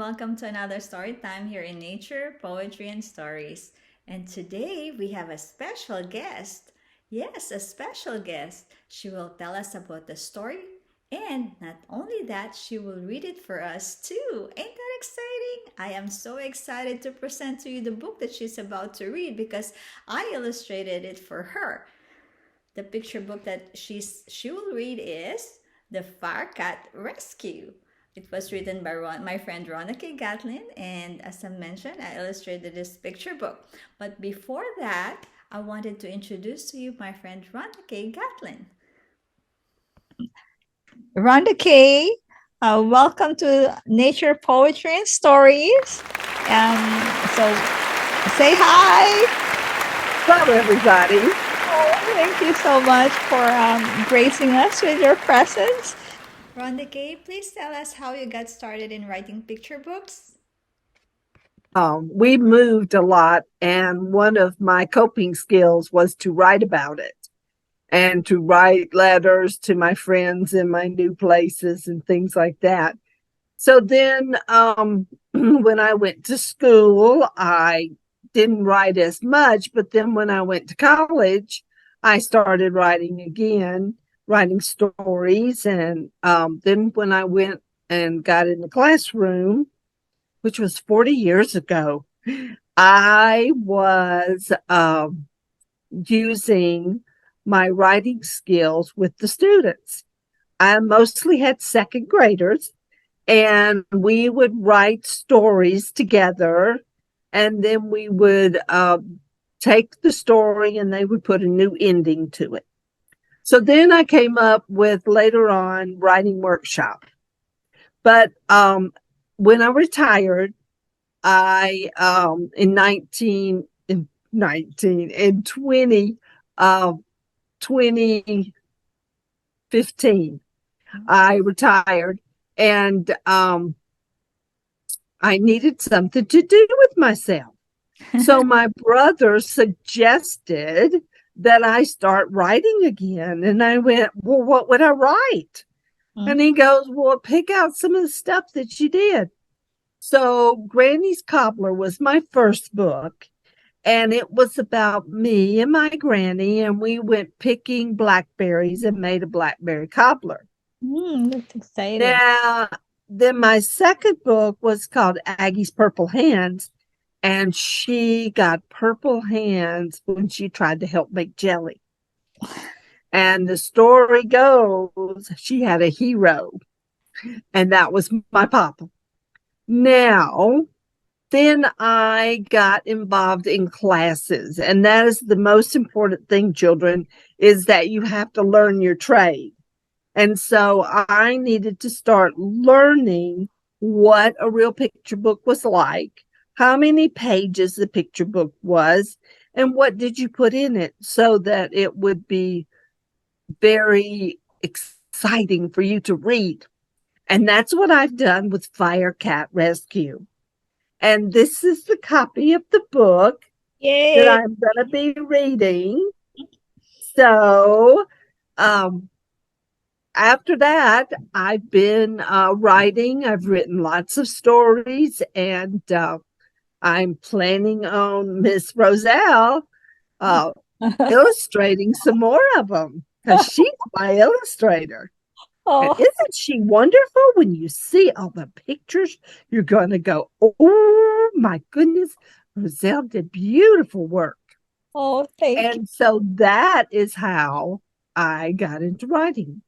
welcome to another story time here in Nature, Poetry, and Stories. And today we have a special guest. Yes, a special guest. She will tell us about the story, and not only that, she will read it for us too. Ain't that exciting? I am so excited to present to you the book that she's about to read because I illustrated it for her. The picture book that she will read is The FIRECAT Rescue. It was written by my friend Rhonda-Kay Gatlin, and as I mentioned, I illustrated this picture book. But before that, I wanted to introduce to you my friend Rhonda-Kay Gatlin. Rhonda-Kay, welcome to Nature, Poetry, and Stories. So say hi. Hello, everybody. Oh, thank you so much for gracing us with your presence. Rhonda-Kay, please tell us how you got started in writing picture books. We moved a lot, and one of my coping skills was to write about it and to write letters to my friends in my new places and things like that. So then, when I went to school, I didn't write as much, but then when I went to college, I started writing again, writing stories. And then when I went and got in the classroom, which was 40 years ago, I was using my writing skills with the students. I mostly had second graders, and we would write stories together, and then we would take the story and they would put a new ending to it. So then I came up with later on writing workshop. But when I retired, I in 19 in 19 in 20 2015 I retired, and I needed something to do with myself. So my brother suggested that I start writing again, and I went, well, what would I write? And he goes, well, pick out some of the stuff that you did. So Granny's Cobbler was my first book, and it was about me and my granny, and we went picking blackberries and made a blackberry cobbler. That's exciting. Now, then my second book was called Aggie's Purple Hands, and she got purple hands when she tried to help make jelly. And the story goes, she had a hero, and that was my papa. Now, then I got involved in classes, and that is the most important thing, children, is that you have to learn your trade. And so I needed to start learning what a real picture book was like, how many pages the picture book was, and what did you put in it so that it would be very exciting for you to read. And that's what I've done with FIRECAT Rescue. And this is the copy of the book that I'm going to be reading. So after that, I've been writing. I've written lots of stories, and I'm planning on Miss Roselle illustrating some more of them, because she's my illustrator. And isn't she wonderful? When you see all the pictures, you're going to go, oh, my goodness, Roselle did beautiful work. Oh, thank you. And so that is how I got into writing.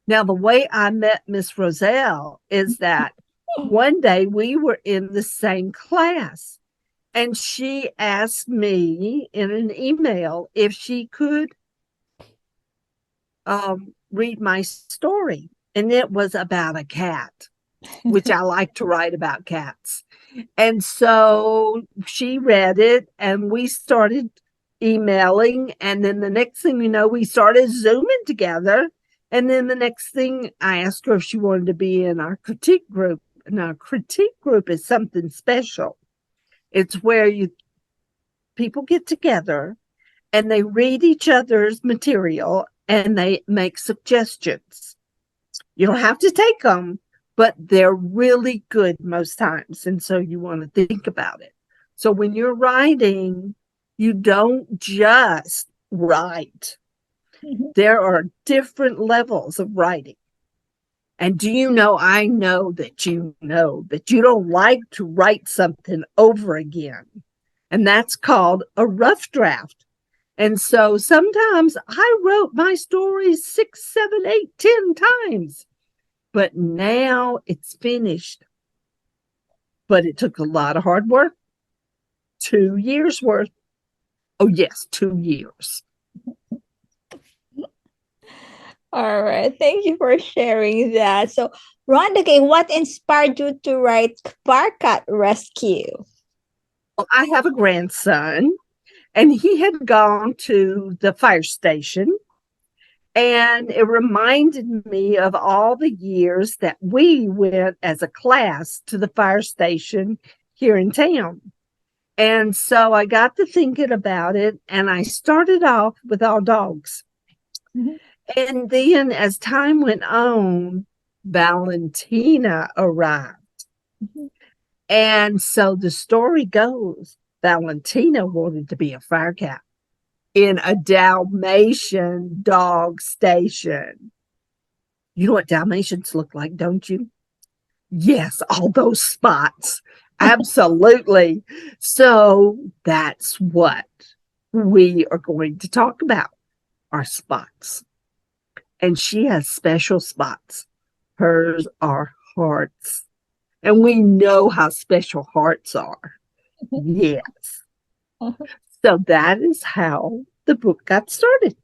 Now, the way I met Miss Roselle is that one day we were in the same class, and she asked me in an email if she could read my story. And it was about a cat, which I like to write about cats. And so she read it, and we started emailing. And then the next thing you know, we started Zooming together. And then the next thing, I asked her if she wanted to be in our critique group. And our critique group is something special. It's where people get together and they read each other's material and they make suggestions. You don't have to take them, but they're really good most times. And so you want to think about it. So when you're writing, you don't just write. There are different levels of writing. And do you know, I know that you don't like to write something over again. And that's called a rough draft. And so sometimes I wrote my stories 6, 7, 8, 10 times. But now it's finished. But it took a lot of hard work. 2 years worth. Oh, yes, 2 years. All right. Thank you for sharing that. So, Rhonda-Kay, what inspired you to write FIRECAT Rescue? Well, I have a grandson, and he had gone to the fire station. And it reminded me of all the years that we went as a class to the fire station here in town. And so I got to thinking about it, and I started off with all dogs. Mm-hmm. And then as time went on, Valentina arrived. Mm-hmm. And so the story goes, Valentina wanted to be a fire cat in a Dalmatian dog station. You know what Dalmatians look like, don't you? Yes, all those spots. Absolutely. So that's what we are going to talk about, our spots. And she has special spots. Hers are hearts. And we know how special hearts are. Yes. So that is how the book got started.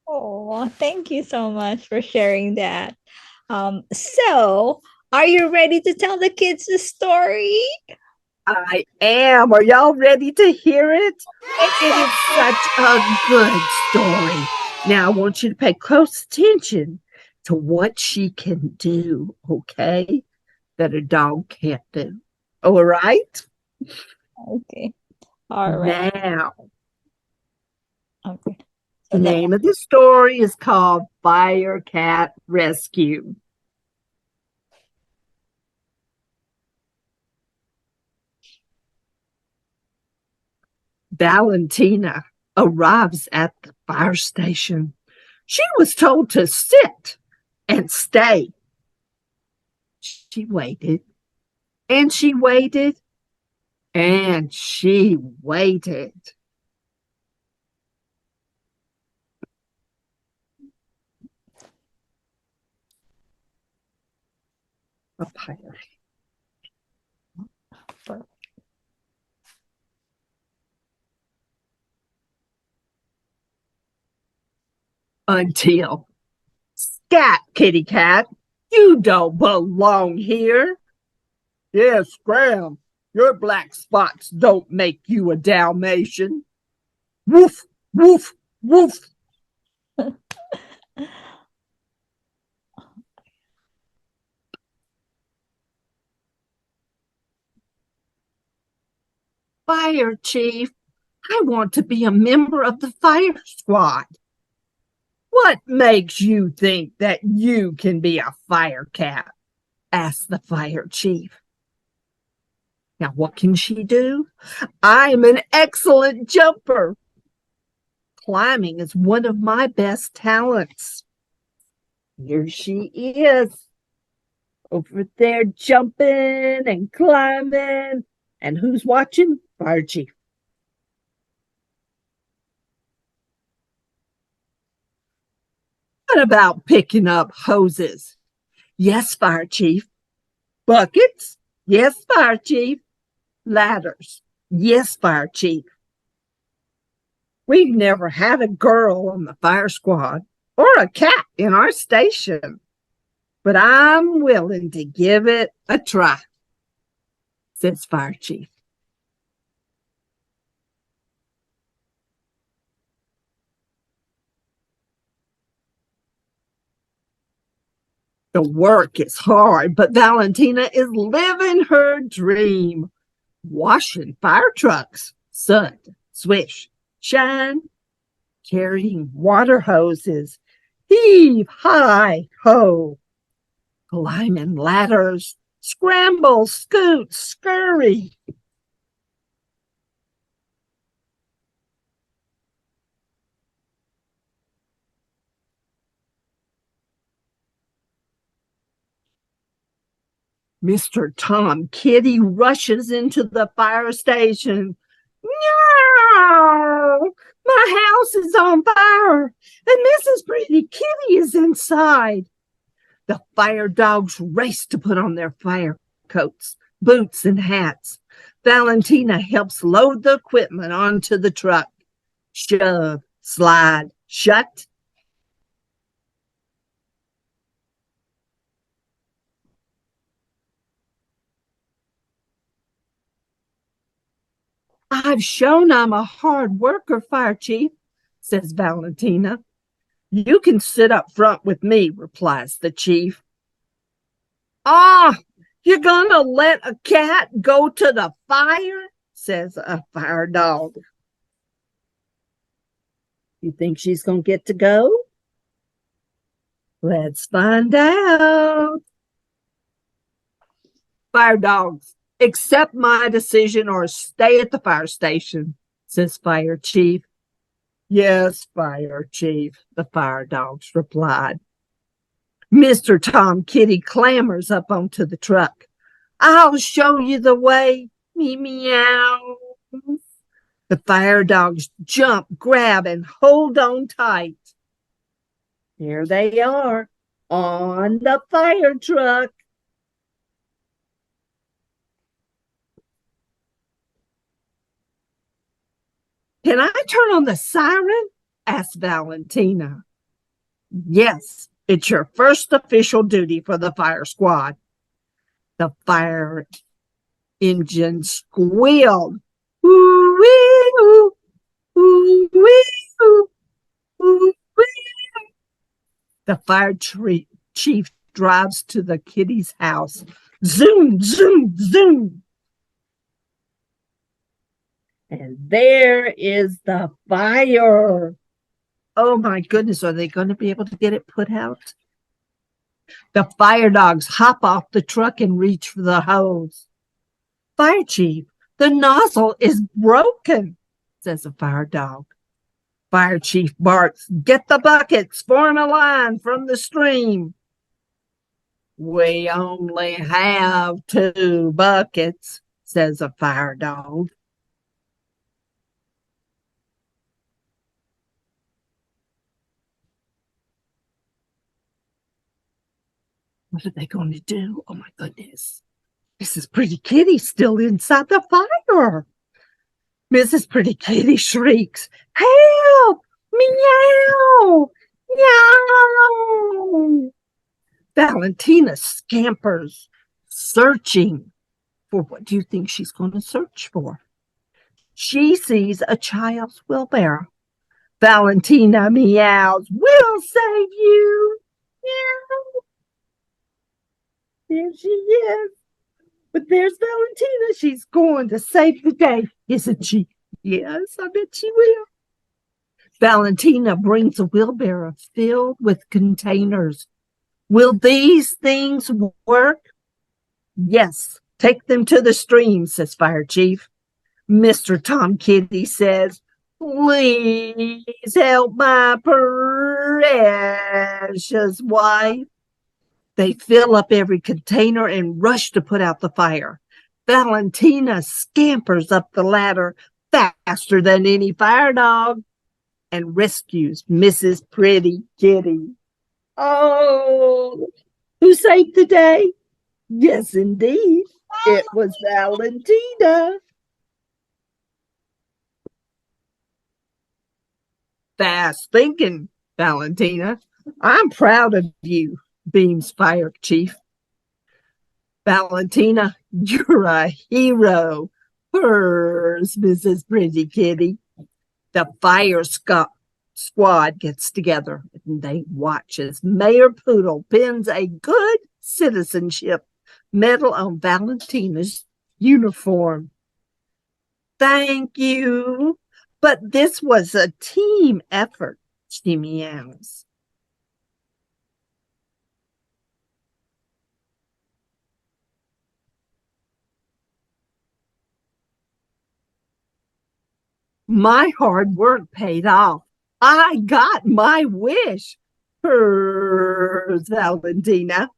Oh, thank you so much for sharing that. So are you ready to tell the kids the story? I am. Are y'all ready to hear it? It is such a good story. Now, I want you to pay close attention to what she can do, okay? That a dog can't do. All right? Okay. All right. Now, okay. The name of the story is called FIRECAT Rescue. Valentina arrives at the fire station. She was told to sit and stay. She waited, and she waited, and she waited. A pirate. Until, scat, kitty cat, you don't belong here. Yes, Graham, your black spots don't make you a Dalmatian. Woof, woof, woof. Fire chief, I want to be a member of the fire squad. What makes you think that you can be a fire cat? Asked the fire chief. Now, what can she do? I'm an excellent jumper. Climbing is one of my best talents. Here she is, over there jumping and climbing. And who's watching? Fire chief. What about picking up hoses? Yes, fire chief. Buckets? Yes, fire chief. Ladders? Yes, fire chief. We've never had a girl on the fire squad or a cat in our station, but I'm willing to give it a try, says fire chief. The work is hard, but Valentina is living her dream. Washing fire trucks, sun, swish, shine, carrying water hoses, heave, hi, ho. climbing ladders, scramble, scoot, scurry. Mr. Tom Kitty rushes into the fire station. No! My house is on fire, and Mrs. Pretty Kitty is inside. The fire dogs race to put on their fire coats, boots, and hats. Valentina helps load the equipment onto the truck. Shove, slide, shut. I've shown I'm a hard worker, Fire Chief, says Valentina. You can sit up front with me, replies the chief. Ah, you're gonna let a cat go to the fire? Says a fire dog. You think she's gonna get to go? Let's find out. Fire dogs, accept my decision or stay at the fire station, says Fire Chief. Yes, Fire Chief, the fire dogs replied. Mr. Tom Kitty clambers up onto the truck. I'll show you the way. Meow. The fire dogs jump, grab, and hold on tight. Here they are on the fire truck. Can I turn on the siren? Asked Valentina. Yes, it's your first official duty for the fire squad. The fire engine squealed. Ooh-wee-oo, ooh-wee-oo, ooh-wee-oo. The fire chief drives to the kitty's house. Zoom, zoom, zoom. And there is the fire. Oh my goodness, are they going to be able to get it put out? The fire dogs hop off the truck and reach for the hose. Fire Chief, the nozzle is broken, says a fire dog. Fire Chief barks, get the buckets, form a line from the stream. We only have 2 buckets, says a fire dog. What are they going to do? Oh my goodness. Mrs. Pretty Kitty still inside the fire. Mrs. Pretty Kitty shrieks, help! Meow! Meow! Valentina scampers, searching for what do you think she's going to search for? She sees a child's wheelbarrow. Valentina meows, we'll save you! Meow! There she is. But there's Valentina. She's going to save the day, isn't she? Yes, I bet she will. Valentina brings a wheelbarrow filled with containers. Will these things work? Yes, take them to the stream, says Fire Chief. Mr. Tom Kitty says, please help my precious wife. They fill up every container and rush to put out the fire. Valentina scampers up the ladder faster than any fire dog and rescues Mrs. Pretty Kitty. Oh, who saved the day? Yes, indeed. It was Valentina. Fast thinking, Valentina. I'm proud of you, beams Fire Chief. Valentina, you're a hero, purrs Mrs. Pretty Kitty. The fire squad gets together and they watch as Mayor Poodle pins a good citizenship medal on Valentina's uniform. Thank you, but this was a team effort, she meows. My hard work paid off. I got my wish. Purrs Valentina.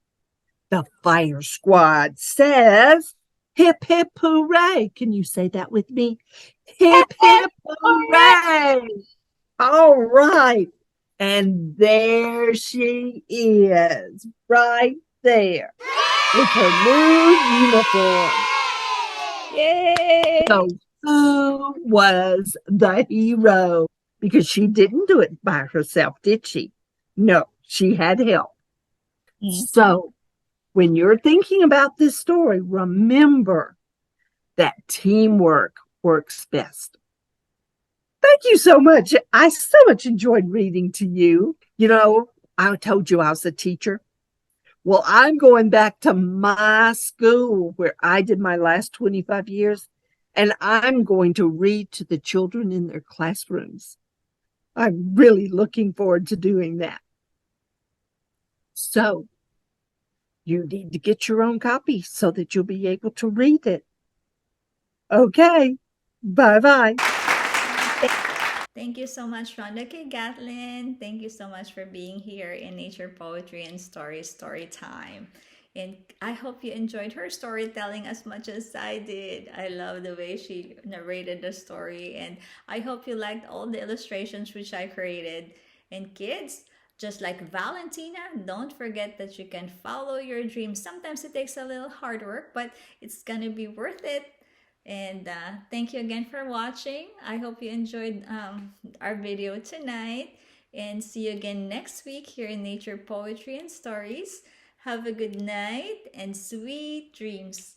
The fire squad says, hip, hip, hooray. Can you say that with me? Hip, hip, hooray. All right. And there she is, right there, with her new uniform. Yay! So, who was the hero? Because she didn't do it by herself, did she? No, she had help. Mm. So, when you're thinking about this story, remember that teamwork works best. Thank you so much. I so much enjoyed reading to you. I told you I was a teacher. Well, I'm going back to my school where I did my last 25 years, and I'm going to read to the children in their classrooms. I'm really looking forward to doing that. So, you need to get your own copy so that you'll be able to read it. Okay, bye bye. Thank you so much, Rhonda-Kay Gatlin. Thank you so much for being here in Nature Poetry and Story Time. And I hope you enjoyed her storytelling as much as I did. I love the way she narrated the story, and I hope you liked all the illustrations which I created. And kids, just like Valentina, don't forget that you can follow your dreams. Sometimes it takes a little hard work, but it's gonna be worth it. And thank you again for watching. I hope you enjoyed our video tonight. And see you again next week here in Nature Poetry and Stories. Have a good night and sweet dreams.